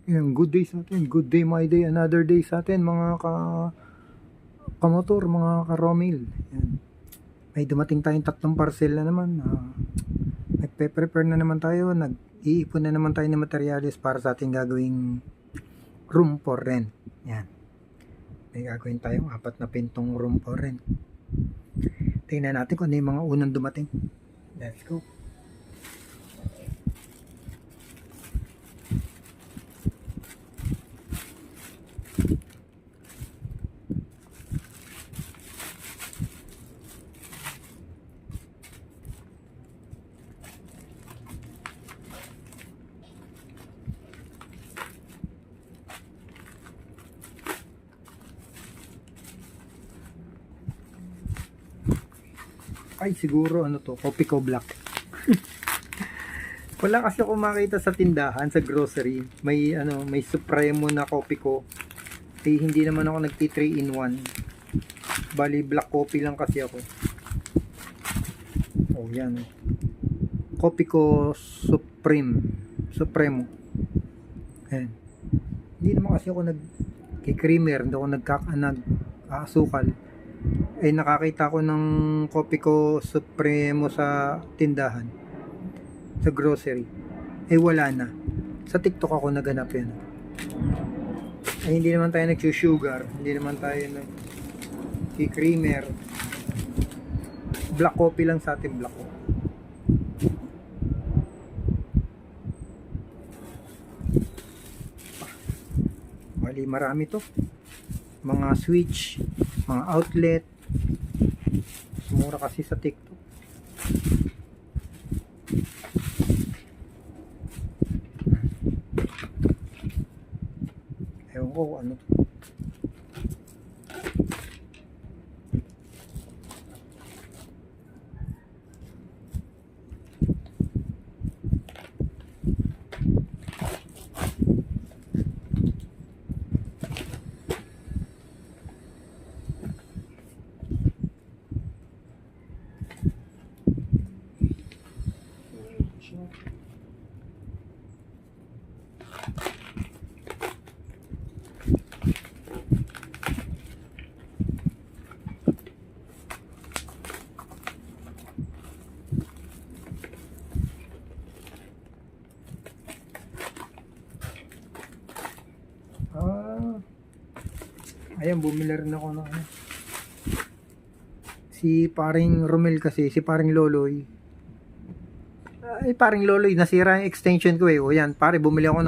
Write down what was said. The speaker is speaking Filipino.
Yan, good day sa atin. Good day, my day. Another day sa atin, mga kamotor, mga ka-Romil. Yan. May dumating tayong 3 parcel na naman. Nagpe-prepare na naman tayo. Nag-iipon na naman tayo ng materials para sa ating gagawing room for rent. Yan. May gagawin tayong 4 na pintong room for rent. Tingnan natin kung ano yung mga unang dumating. Let's go. Ay, siguro ano to, Copico Black. Wala kasi ako makita sa tindahan, sa grocery. May may Supremo na Copico. Eh, hindi naman ako nagti 3 in 1. Bali, black coffee lang kasi ako. Oh, yan. Copico Supremo. Ayan. Hindi naman kasi ako nag-creamer, hindi ako nag-asukal. Eh, nakakita ko ng Copico Supremo sa tindahan, sa grocery. Eh, wala na. Sa TikTok ako naghanap yan. Ay, hindi naman tayo nag-sugar, hindi naman tayo nag-creamer. Black coffee lang sa atin, black coffee. Bali, marami to. Mga switch, mga outlet. Mura kasi sa TikTok. Ewan ko ano to. Ayan, bumili rin ako ng si paring Romel kasi, si paring Loloy. Paring Loloy, nasira yung extension ko eh. O yan, pare, bumili ako ng